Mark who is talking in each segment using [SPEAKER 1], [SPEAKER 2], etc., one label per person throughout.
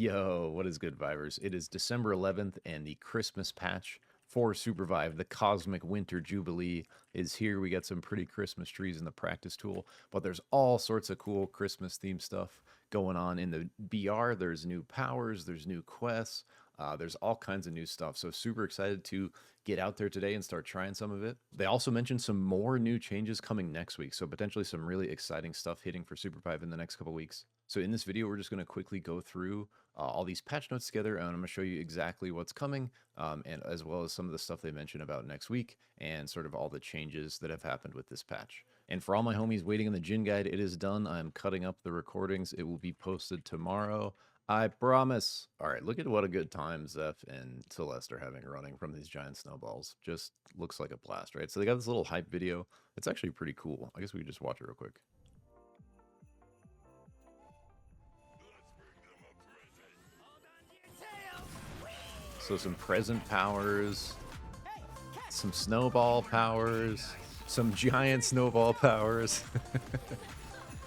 [SPEAKER 1] Yo, what is good, Vibers? It is December 11th, and the Christmas patch for SUPERVIVE, the Cosmic Winter Jubilee, is here. We got some pretty Christmas trees in the practice tool, but there's all sorts of cool Christmas themed stuff going on in the BR. There's new powers, there's new quests, there's all kinds of new stuff. So super excited to get out there today and start trying some of it. They also mentioned some more new changes coming next week, so potentially some really exciting stuff hitting for SUPERVIVE in the next couple weeks. So in this video, we're just going to quickly go through all these patch notes together, and I'm going to show you exactly what's coming, and as well as some of the stuff they mentioned about next week, and sort of all the changes that have happened with this patch. And for all my homies waiting on the Jin Guide, it is done. I'm cutting up the recordings. It will be posted tomorrow. I promise. All right, look at what a good time Zeph and Celeste are having running from these giant snowballs. Just looks like a blast, right? So they got this little hype video. It's actually pretty cool. I guess we could just watch it real quick. So some present powers, some snowball powers, some giant snowball powers,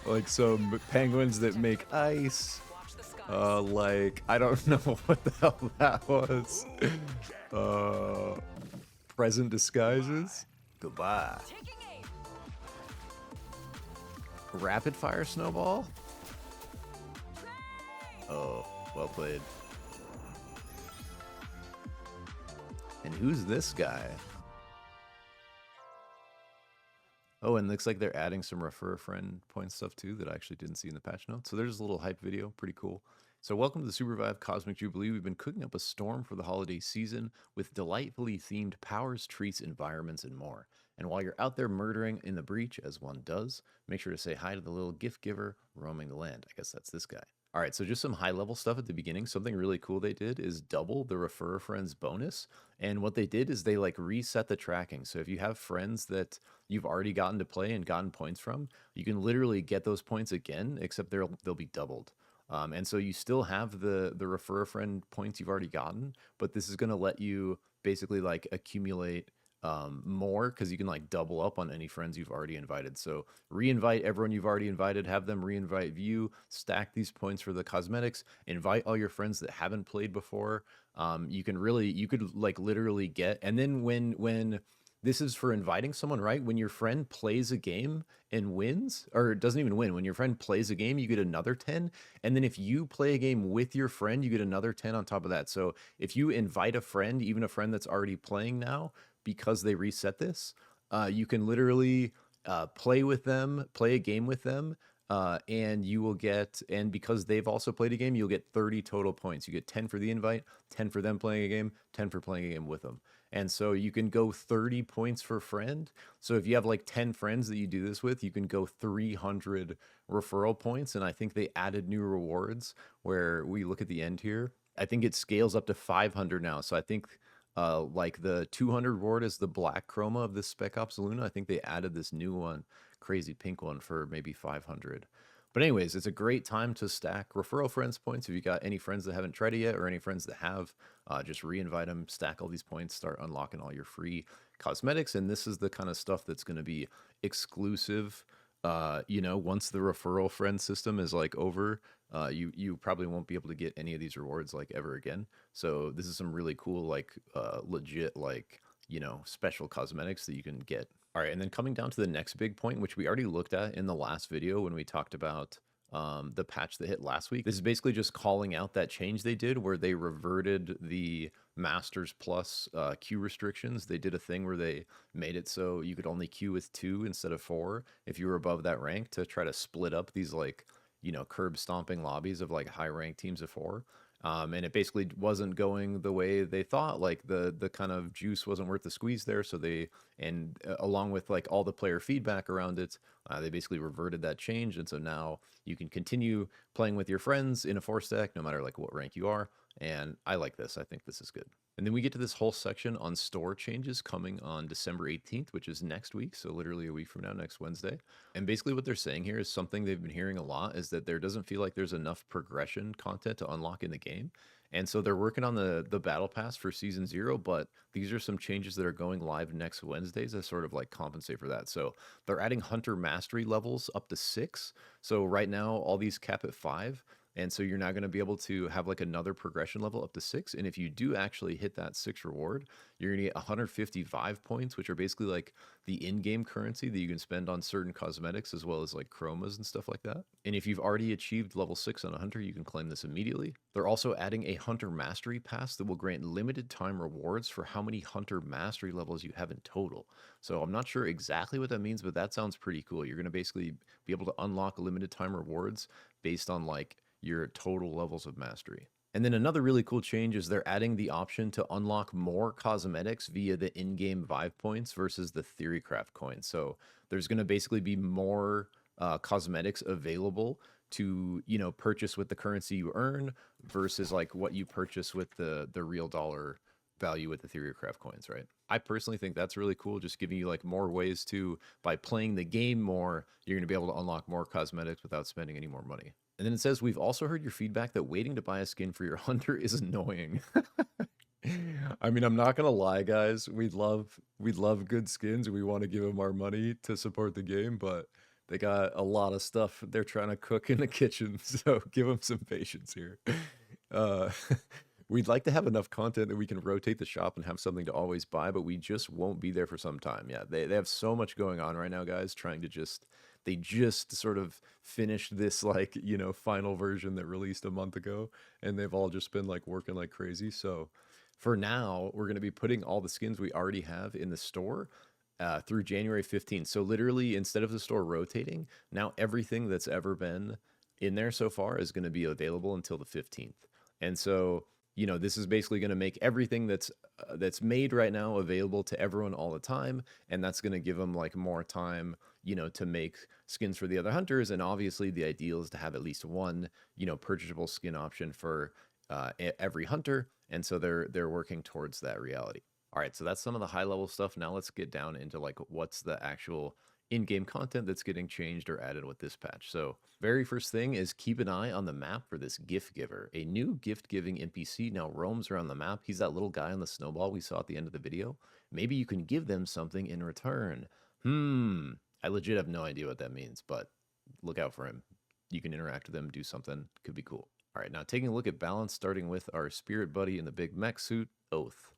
[SPEAKER 1] like some penguins that make ice, like, I don't know what the hell that was. Present disguises, goodbye. Rapid fire snowball? Oh, well played. And who's this guy? Oh, and looks like they're adding some refer a friend point stuff too that I actually didn't see in the patch notes. So there's a little hype video, pretty cool. So welcome to the SUPERVIVE Cosmic Jubilee. We've been cooking up a storm for the holiday season with delightfully themed powers, treats, environments, and more. And while you're out there murdering in the breach, as one does, make sure to say hi to the little gift giver roaming the land. I guess that's this guy. All right, so just some high-level stuff at the beginning. Something really cool they did is double the Refer a Friends bonus. And what they did is they like reset the tracking. So if you have friends that you've already gotten to play and gotten points from, you can literally get those points again, except they'll be doubled. And so you still have the Refer a Friend points you've already gotten, but this is going to let you basically like accumulate more, because you can like double up on any friends you've already invited. So re-invite everyone you've already invited, have them re-invite you, stack these points for the cosmetics, invite all your friends that haven't played before. You could like literally get, and then when this is for inviting someone, right? When your friend plays a game and wins, or doesn't even win, when your friend plays a game, you get another 10. And then if you play a game with your friend, you get another 10 on top of that. So if you invite a friend, even a friend that's already playing now, because they reset this, you can literally play with them, play a game with them, and you will get, and because they've also played a game, you'll get 30 total points. You get 10 for the invite, 10 for them playing a game, 10 for playing a game with them. And so you can go 30 points for friend. So if you have like 10 friends that you do this with, you can go 300 referral points. And I think they added new rewards where we look at the end here. I think it scales up to 500 now. So I think like the 200 reward is the black chroma of this Spec Ops Luna. I think they added this new one, crazy pink one, for maybe 500. But anyways, it's a great time to stack referral friends points. If you got any friends that haven't tried it yet, or any friends that have, just re-invite them, stack all these points, start unlocking all your free cosmetics. And this is the kind of stuff that's going to be exclusive. Once the referral friend system is like over, you probably won't be able to get any of these rewards like ever again. So this is some really cool, like legit, like, special cosmetics that you can get. All right, and then coming down to the next big point, which we already looked at in the last video when we talked about the patch that hit last week. This is basically just calling out that change they did where they reverted the Masters Plus queue restrictions. They did a thing where they made it so you could only queue with 2 instead of 4 if you were above that rank, to try to split up these like, curb stomping lobbies of like high ranked teams of 4. And it basically wasn't going the way they thought. Like the kind of juice wasn't worth the squeeze there. So along with like all the player feedback around it, they basically reverted that change. And so now you can continue playing with your friends in a 4 stack, no matter like what rank you are. And I like this. I think this is good. And then we get to this whole section on store changes coming on December 18th, which is next week. So literally a week from now, next Wednesday. And basically what they're saying here is something they've been hearing a lot, is that there doesn't feel like there's enough progression content to unlock in the game. And so they're working on the battle pass for season 0, but these are some changes that are going live next Wednesdays to sort of like compensate for that. So they're adding hunter mastery levels up to 6. So right now, all these cap at 5. And so you're now going to be able to have like another progression level up to 6. And if you do actually hit that 6 reward, you're going to get 155 points, which are basically like the in-game currency that you can spend on certain cosmetics as well as like chromas and stuff like that. And if you've already achieved level 6 on a hunter, you can claim this immediately. They're also adding a hunter mastery pass that will grant limited time rewards for how many hunter mastery levels you have in total. So I'm not sure exactly what that means, but that sounds pretty cool. You're going to basically be able to unlock limited time rewards based on like your total levels of mastery. And then another really cool change is they're adding the option to unlock more cosmetics via the in-game Vive points versus the Theorycraft coins. So there's going to basically be more cosmetics available to, you know, purchase with the currency you earn versus like what you purchase with the real dollar value with the Theorycraft coins, right? I personally think that's really cool, just giving you like more ways to, by playing the game more, you're going to be able to unlock more cosmetics without spending any more money. And then it says, we've also heard your feedback that waiting to buy a skin for your hunter is annoying. I mean, I'm not gonna lie, guys. We'd love good skins. We want to give them our money to support the game, but they got a lot of stuff they're trying to cook in the kitchen, so give them some patience here. Uh, we'd like to have enough content that we can rotate the shop and have something to always buy, but we just won't be there for some time. Yeah, they have so much going on right now, guys, trying to just they just sort of finished this like, you know, final version that released a month ago, and they've all just been like working like crazy. So for now, we're going to be putting all the skins we already have in the store through January 15th. So literally, instead of the store rotating, now everything that's ever been in there so far is going to be available until the 15th. And so, you know, this is basically going to make everything that's made right now available to everyone all the time, and that's going to give them like more time, you know, to make skins for the other hunters. And obviously, the ideal is to have at least one, you know, purchasable skin option for every hunter, and so they're working towards that reality. All right, so that's some of the high level stuff. Now let's get down into like what's the actual in-game content that's getting changed or added with this patch. So very first thing is keep an eye on the map for this gift giver. A new gift giving NPC now roams around the map. He's that little guy on the snowball we saw at the end of the video. Maybe you can give them something in return. I legit have no idea what that means, but look out for him. You can interact with him, do something, could be cool. All right, now taking a look at balance, starting with our spirit buddy in the big mech suit, Oath.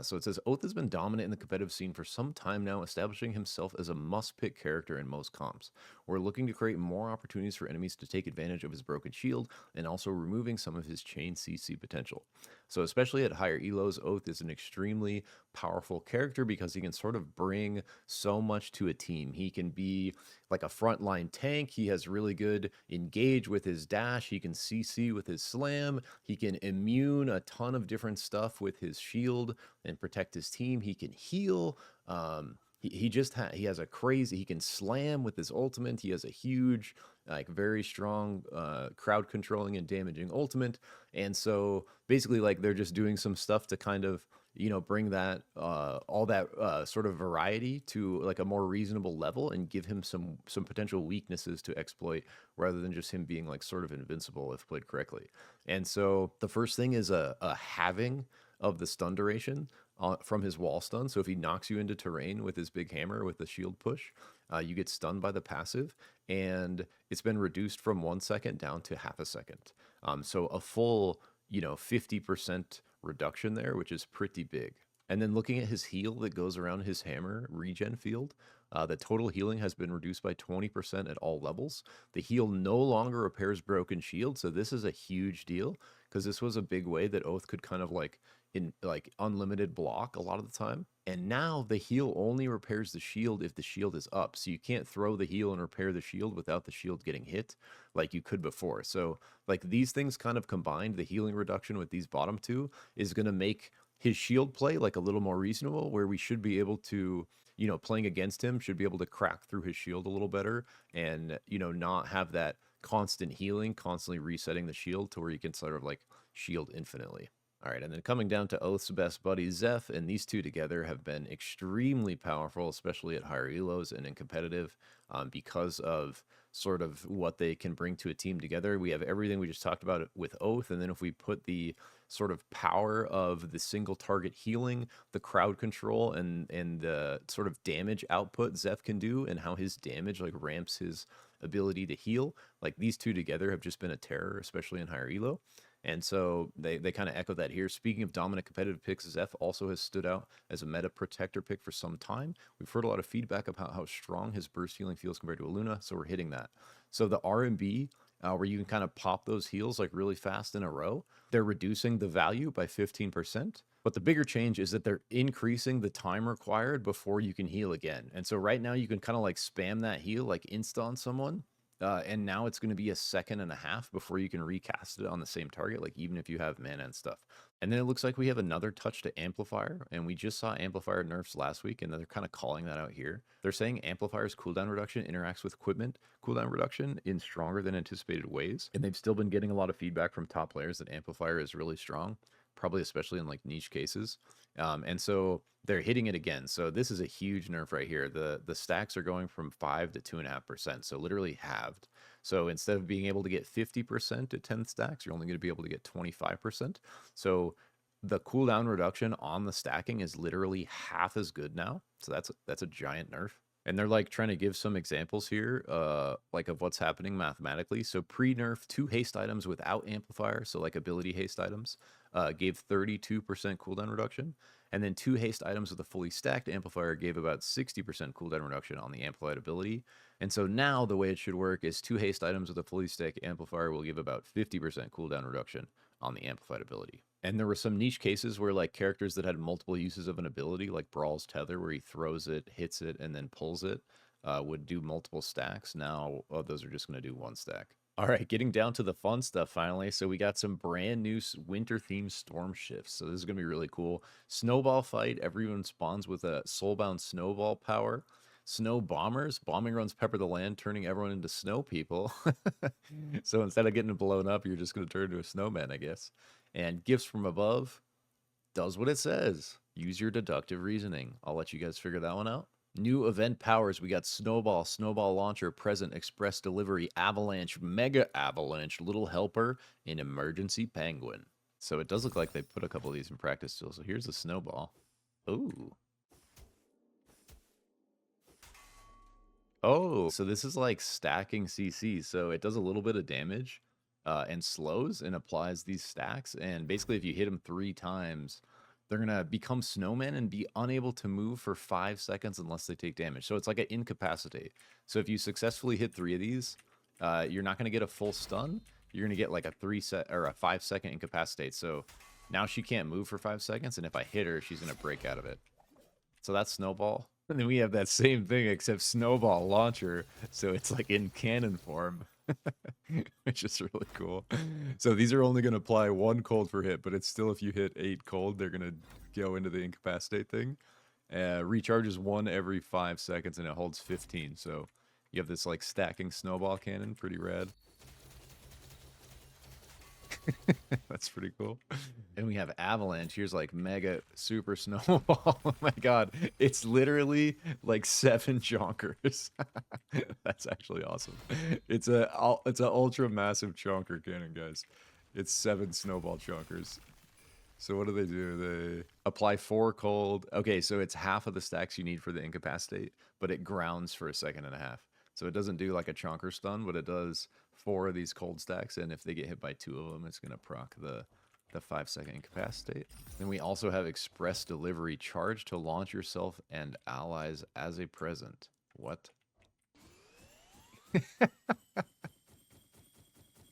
[SPEAKER 1] So it says, Oath has been dominant in the competitive scene for some time now, establishing himself as a must-pick character in most comps. We're looking to create more opportunities for enemies to take advantage of his broken shield, and also removing some of his chain CC potential. So especially at higher elos, Oath is an extremely powerful character because he can sort of bring so much to a team. He can be like a frontline tank. He has really good engage with his dash. He can CC with his slam. He can immune a ton of different stuff with his shield and protect his team. He can heal. He has a crazy, he can slam with his ultimate. He has a huge, like very strong crowd controlling and damaging ultimate. And so basically like they're just doing some stuff to kind of, you know, bring that all that sort of variety to like a more reasonable level and give him some potential weaknesses to exploit rather than just him being like sort of invincible if played correctly. And so the first thing is a halving of the stun duration from his wall stun. So if he knocks you into terrain with his big hammer with the shield push, you get stunned by the passive, and it's been reduced from 1 second down to half a second. So a full, you know, 50% reduction there, which is pretty big. And then looking at his heal that goes around his hammer regen field, the total healing has been reduced by 20% at all levels. The heal no longer repairs broken shield, so this is a huge deal because this was a big way that Oath could kind of like in like unlimited block a lot of the time. And now the heal only repairs the shield if the shield is up. So you can't throw the heal and repair the shield without the shield getting hit like you could before. So like these things kind of combined, the healing reduction with these bottom two is going to make his shield play like a little more reasonable, where we should be able to, you know, playing against him should be able to crack through his shield a little better and, you know, not have that constant healing, constantly resetting the shield to where you can sort of like shield infinitely. All right, and then coming down to Oath's best buddy, Zeph, and these two together have been extremely powerful, especially at higher elos and in competitive, because of sort of what they can bring to a team together. We have everything we just talked about with Oath, and then if we put the sort of power of the single target healing, the crowd control, and the sort of damage output Zeph can do, and how his damage like ramps his ability to heal, like these two together have just been a terror, especially in higher elo. And so they kind of echo that here. Speaking of dominant competitive picks, Zeph also has stood out as a meta protector pick for some time. We've heard a lot of feedback about how strong his burst healing feels compared to a Luna, so we're hitting that. So the R&B, where you can kind of pop those heals like really fast in a row, they're reducing the value by 15%. But the bigger change is that they're increasing the time required before you can heal again. And so right now you can kind of like spam that heal, like insta on someone. And now it's going to be a second and a half before you can recast it on the same target, like even if you have mana and stuff. And then it looks like we have another touch to Amplifier, and we just saw Amplifier nerfs last week, and they're kind of calling that out here. They're saying Amplifier's cooldown reduction interacts with equipment cooldown reduction in stronger than anticipated ways, and they've still been getting a lot of feedback from top players that Amplifier is really strong, probably especially in like niche cases. And so they're hitting it again. So this is a huge nerf right here. The stacks are going from 5 to 2.5%, so literally halved. So instead of being able to get 50% at 10 stacks, you're only going to be able to get 25%. So the cooldown reduction on the stacking is literally half as good now. So that's a giant nerf. And they're like trying to give some examples here, like of what's happening mathematically. So pre-nerf, 2 haste items without amplifier, so like ability haste items, gave 32% cooldown reduction. And then 2 haste items with a fully stacked amplifier gave about 60% cooldown reduction on the amplified ability. And so now the way it should work is 2 haste items with a fully stacked amplifier will give about 50% cooldown reduction on the amplified ability. And there were some niche cases where like characters that had multiple uses of an ability, like Brawl's Tether, where he throws it, hits it, and then pulls it, would do multiple stacks. Now those are just going to do 1 stack. All right, getting down to the fun stuff finally. So we got some brand new winter-themed storm shifts. So this is going to be really cool. Snowball fight. Everyone spawns with a soulbound snowball power. Snow bombers. Bombing runs pepper the land, turning everyone into snow people. So instead of getting blown up, you're just going to turn into a snowman, I guess. And gifts from above does what it says. Use your deductive reasoning. I'll let you guys figure that one out. New event powers. We got Snowball, Snowball Launcher, Present, Express Delivery, Avalanche, Mega Avalanche, Little Helper, and Emergency Penguin. So it does look like they put a couple of these in practice still. So here's a Snowball. Ooh. Oh, so this is like stacking CC. So it does a little bit of damage and slows and applies these stacks. And basically if you hit them 3 times, they're going to become snowmen and be unable to move for 5 seconds unless they take damage. So it's like an incapacitate. So if you successfully hit 3 of these, you're not going to get a full stun. You're going to get like a 5-second incapacitate. So now she can't move for 5 seconds. And if I hit her, she's going to break out of it. So that's Snowball. And then we have that same thing except Snowball Launcher. So it's like in cannon form. Which is really cool. So these are only going to apply 1 cold per hit, but it's still if you hit 8 cold, they're going to go into the incapacitate thing. Recharges 1 every 5 seconds, and it holds 15. So you have this like stacking snowball cannon, pretty rad. That's pretty cool. And we have Avalanche. Here's like mega super snowball. Oh my god. It's literally like 7 chonkers. That's actually awesome. It's a ultra massive chonker cannon, guys. It's 7 snowball chonkers. So what do? They apply 4 cold. Okay, so it's half of the stacks you need for the incapacitate, but it grounds for a second and a half. So it doesn't do like a chonker stun, but it does 4 of these cold stacks, and if they get hit by 2 of them, it's going to proc the 5-second incapacitate. Then we also have Express Delivery, charge to launch yourself and allies as a present. What?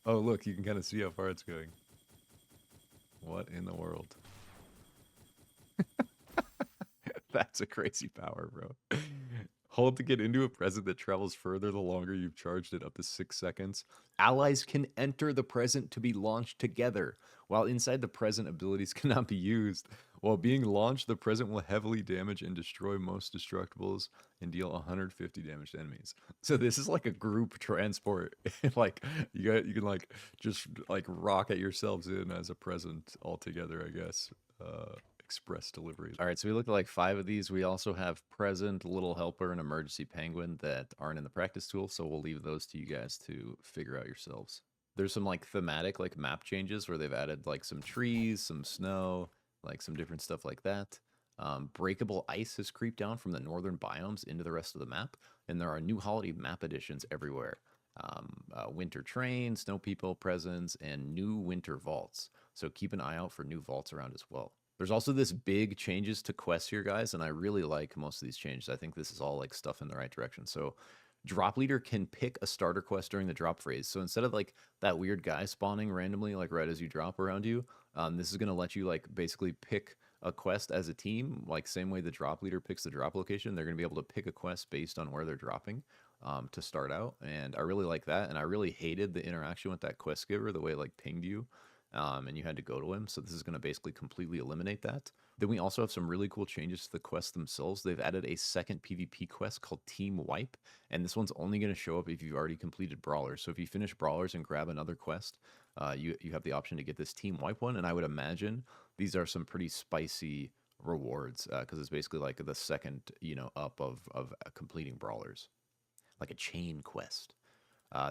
[SPEAKER 1] Oh, look, you can kind of see how far it's going. What in the world? That's a crazy power, bro. Hold to get into a present that travels further the longer you've charged it, up to 6 seconds. Allies can enter the present to be launched together. While inside the present, abilities cannot be used. While being launched, the present will heavily damage and destroy most destructibles and deal 150 damage to enemies. So this is like a group transport. Like you can like just like rocket yourselves in as a present all together, I guess. Express deliveries. All right, so we looked at like 5 of these. We also have Present, Little Helper, and Emergency Penguin that aren't in the practice tool, so we'll leave those to you guys to figure out yourselves. There's some like thematic like map changes where they've added like some trees, some snow, like some different stuff like that. Breakable ice has creeped down from the northern biomes into the rest of the map, and there are new holiday map additions everywhere. Winter train, snow people, presents, and new winter vaults. So keep an eye out for new vaults around as well. There's also this big changes to quests here, guys, and I really like most of these changes. I think this is all like stuff in the right direction. So drop leader can pick a starter quest during the drop phase. So instead of like that weird guy spawning randomly like right as you drop around you, this is going to let you like basically pick a quest as a team, like same way the drop leader picks the drop location. They're going to be able to pick a quest based on where they're dropping to start out. And I really like that. And I really hated the interaction with that quest giver, the way it like pinged you. And you had to go to him. So this is going to basically completely eliminate that. Then we also have some really cool changes to the quests themselves. They've added a second PvP quest called Team Wipe, and this one's only going to show up if you've already completed Brawlers. So if you finish Brawlers and grab another quest, you have the option to get this Team Wipe one, and I would imagine these are some pretty spicy rewards because it's basically like the second, up of completing Brawlers, like a chain quest.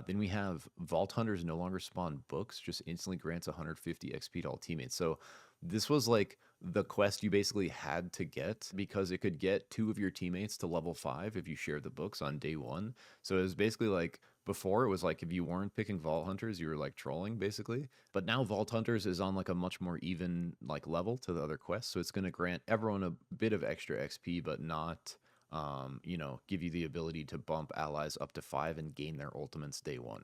[SPEAKER 1] Then we have Vault Hunters no longer spawn books, just instantly grants 150 XP to all teammates. So this was like the quest you basically had to get because it could get 2 of your teammates to level 5 if you shared the books on day 1. So it was basically like before it was like if you weren't picking Vault Hunters, you were like trolling basically. But now Vault Hunters is on like a much more even like level to the other quests. So it's going to grant everyone a bit of extra XP, but not give you the ability to bump allies up to 5 and gain their ultimates day 1.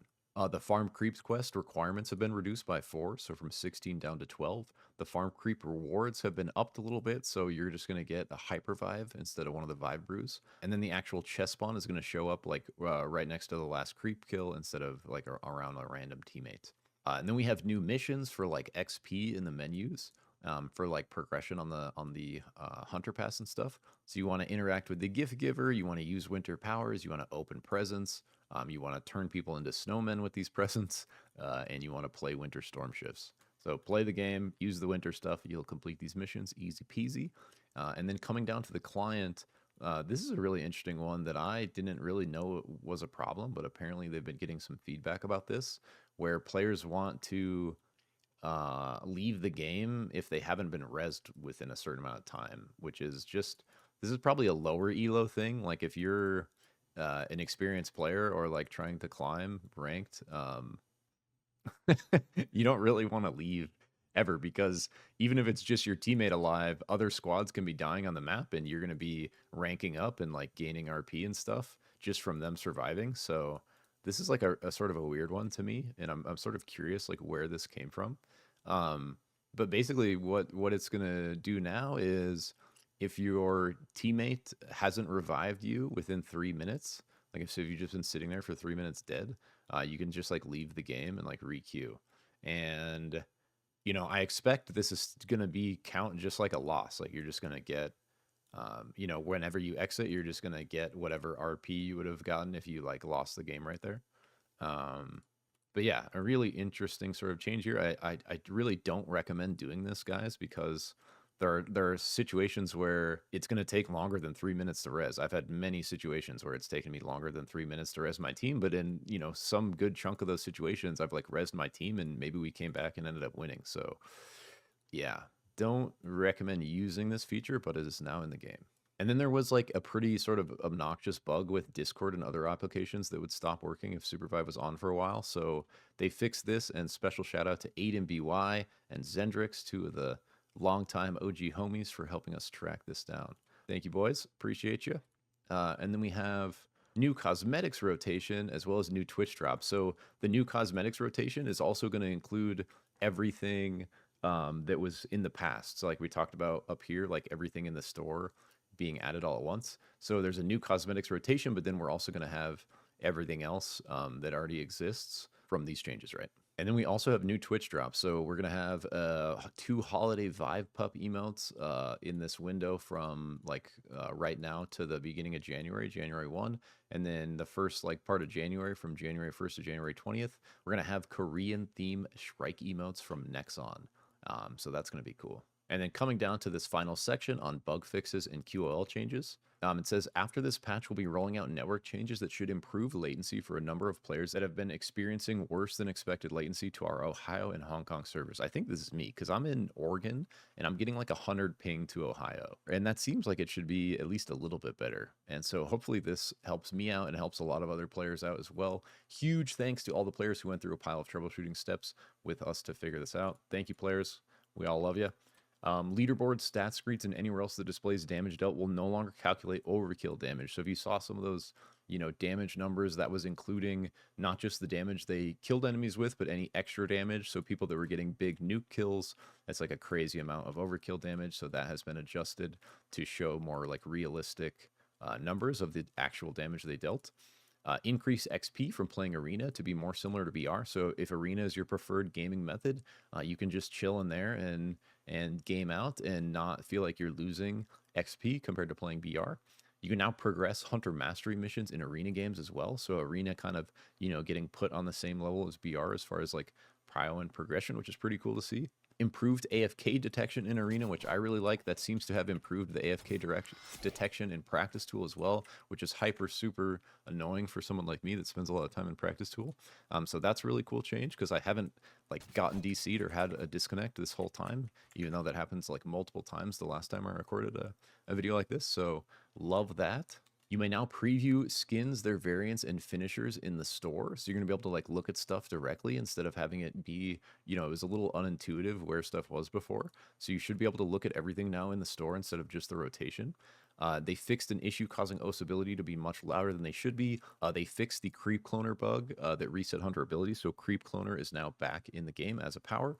[SPEAKER 1] The Farm Creeps quest requirements have been reduced by 4, so from 16 down to 12. The Farm Creep rewards have been upped a little bit, so you're just going to get a Hypervive instead of one of the Vive Brews. And then the actual chest spawn is going to show up like right next to the last creep kill instead of like around a random teammate. And then we have new missions for like XP in the menus. For like progression on the hunter pass and stuff. So you want to interact with the gift giver, you want to use winter powers, you want to open presents, you want to turn people into snowmen with these presents, and you want to play winter storm shifts. So play the game, use the winter stuff, you'll complete these missions, easy peasy. And then coming down to the client, this is a really interesting one that I didn't really know was a problem, but apparently they've been getting some feedback about this, where players want to leave the game if they haven't been rezzed within a certain amount of time, which is just, this is probably a lower elo thing. Like if you're an experienced player or like trying to climb ranked, you don't really want to leave ever, because even if it's just your teammate alive, other squads can be dying on the map and you're going to be ranking up and like gaining RP and stuff just from them surviving. So this is like a sort of a weird one to me, and I'm sort of curious like where this came from. But basically what it's going to do now is if your teammate hasn't revived you within 3 minutes, like if you've just been sitting there for 3 minutes dead, you can just like leave the game and like re-queue. And, I expect this is going to be count just like a loss. Like you're just going to get, whenever you exit, you're just going to get whatever RP you would have gotten if you like lost the game right there. But yeah, a really interesting sort of change here. I really don't recommend doing this, guys, because there are situations where it's going to take longer than 3 minutes to res. I've had many situations where it's taken me longer than 3 minutes to res my team, but in some good chunk of those situations, I've like resed my team and maybe we came back and ended up winning. So yeah, don't recommend using this feature, but it is now in the game. And then there was like a pretty sort of obnoxious bug with Discord and other applications that would stop working if SUPERVIVE was on for a while. So they fixed this, and special shout out to Aiden BY and Zendrix, 2 of the longtime OG homies, for helping us track this down. Thank you, boys. Appreciate you. And then we have new cosmetics rotation as well as new Twitch drops. So the new cosmetics rotation is also going to include everything that was in the past. So like we talked about up here, like everything in the store being added all at once. So there's a new cosmetics rotation, but then we're also going to have everything else that already exists from these changes, right? And then we also have new Twitch drops. So we're going to have 2 holiday Vive Pup emotes in this window from like right now to the beginning of January, January 1. And then the first like part of January, from January 1st to January 20th, we're going to have Korean theme Shrike emotes from Nexon. So that's going to be cool. And then coming down to this final section on bug fixes and QOL changes, it says after this patch, we'll be rolling out network changes that should improve latency for a number of players that have been experiencing worse than expected latency to our Ohio and Hong Kong servers. I think this is me because I'm in Oregon and I'm getting like 100 ping to Ohio. And that seems like it should be at least a little bit better. And so hopefully this helps me out and helps a lot of other players out as well. Huge thanks to all the players who went through a pile of troubleshooting steps with us to figure this out. Thank you, players. We all love you. Leaderboard, stat screens, and anywhere else that displays damage dealt will no longer calculate overkill damage. So if you saw some of those, damage numbers, that was including not just the damage they killed enemies with, but any extra damage. So people that were getting big nuke kills, that's like a crazy amount of overkill damage. So that has been adjusted to show more like realistic numbers of the actual damage they dealt. Increase XP from playing Arena to be more similar to BR. So if Arena is your preferred gaming method, you can just chill in there and game out and not feel like you're losing XP compared to playing BR. You can now progress Hunter Mastery missions in Arena games as well. So Arena kind of, getting put on the same level as BR as far as like prio and progression, which is pretty cool to see. Improved AFK detection in Arena, which I really like. That seems to have improved the AFK detection in Practice Tool as well, which is super annoying for someone like me that spends a lot of time in Practice Tool. So that's a really cool change because I haven't like gotten DC'd or had a disconnect this whole time, even though that happens like multiple times the last time I recorded a video like this. So love that. You may now preview skins, their variants, and finishers in the store. So you're going to be able to like look at stuff directly instead of having it be, it was a little unintuitive where stuff was before. So you should be able to look at everything now in the store instead of just the rotation. They fixed an issue causing osability to be much louder than they should be. They fixed the Creep Cloner bug that reset Hunter ability. So Creep Cloner is now back in the game as a power.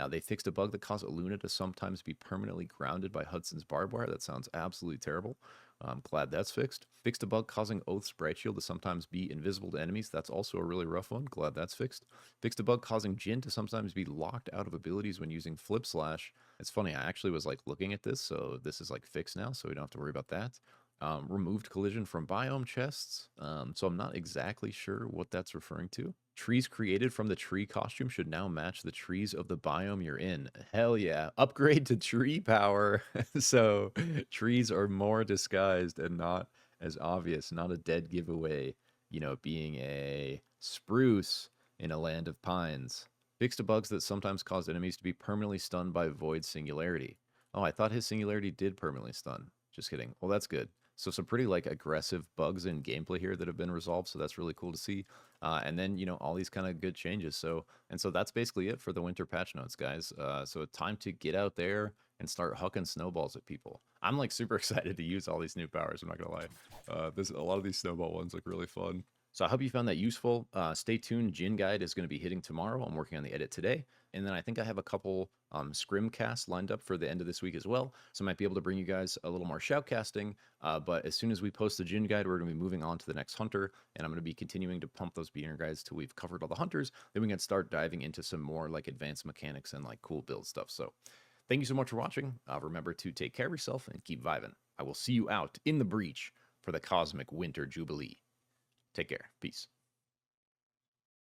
[SPEAKER 1] They fixed a bug that caused Luna to sometimes be permanently grounded by Hudson's barbed wire. That sounds absolutely terrible. I'm glad that's fixed. Fixed a bug causing Oath's Bright Shield to sometimes be invisible to enemies. That's also a really rough one. Glad that's fixed. Fixed a bug causing Jin to sometimes be locked out of abilities when using Flip Slash. It's funny, I actually was like looking at this, so this is like fixed now, so we don't have to worry about that. Removed collision from biome chests, so I'm not exactly sure what that's referring to. Trees created from the tree costume should now match the trees of the biome you're in. Hell yeah. Upgrade to tree power. So trees are more disguised and not as obvious, not a dead giveaway, being a spruce in a land of pines. Fixed bugs that sometimes cause enemies to be permanently stunned by Void Singularity. Oh, I thought his Singularity did permanently stun. Just kidding. Well, that's good. So some pretty like aggressive bugs in gameplay here that have been resolved. So that's really cool to see. And then, all these kind of good changes. So that's basically it for the winter patch notes, guys. So time to get out there and start hucking snowballs at people. I'm like super excited to use all these new powers. I'm not gonna lie. A lot of these snowball ones look really fun. So I hope you found that useful. Stay tuned. Jin Guide is going to be hitting tomorrow. I'm working on the edit today. And then I think I have a couple scrimcasts lined up for the end of this week as well. So I might be able to bring you guys a little more shoutcasting. But as soon as we post the Jin Guide, we're going to be moving on to the next hunter. And I'm going to be continuing to pump those beginner guides till we've covered all the hunters. Then we can start diving into some more like advanced mechanics and like cool build stuff. So thank you so much for watching. Remember to take care of yourself and keep vibing. I will see you out in the breach for the Cosmic Winter Jubilee. Take care. Peace.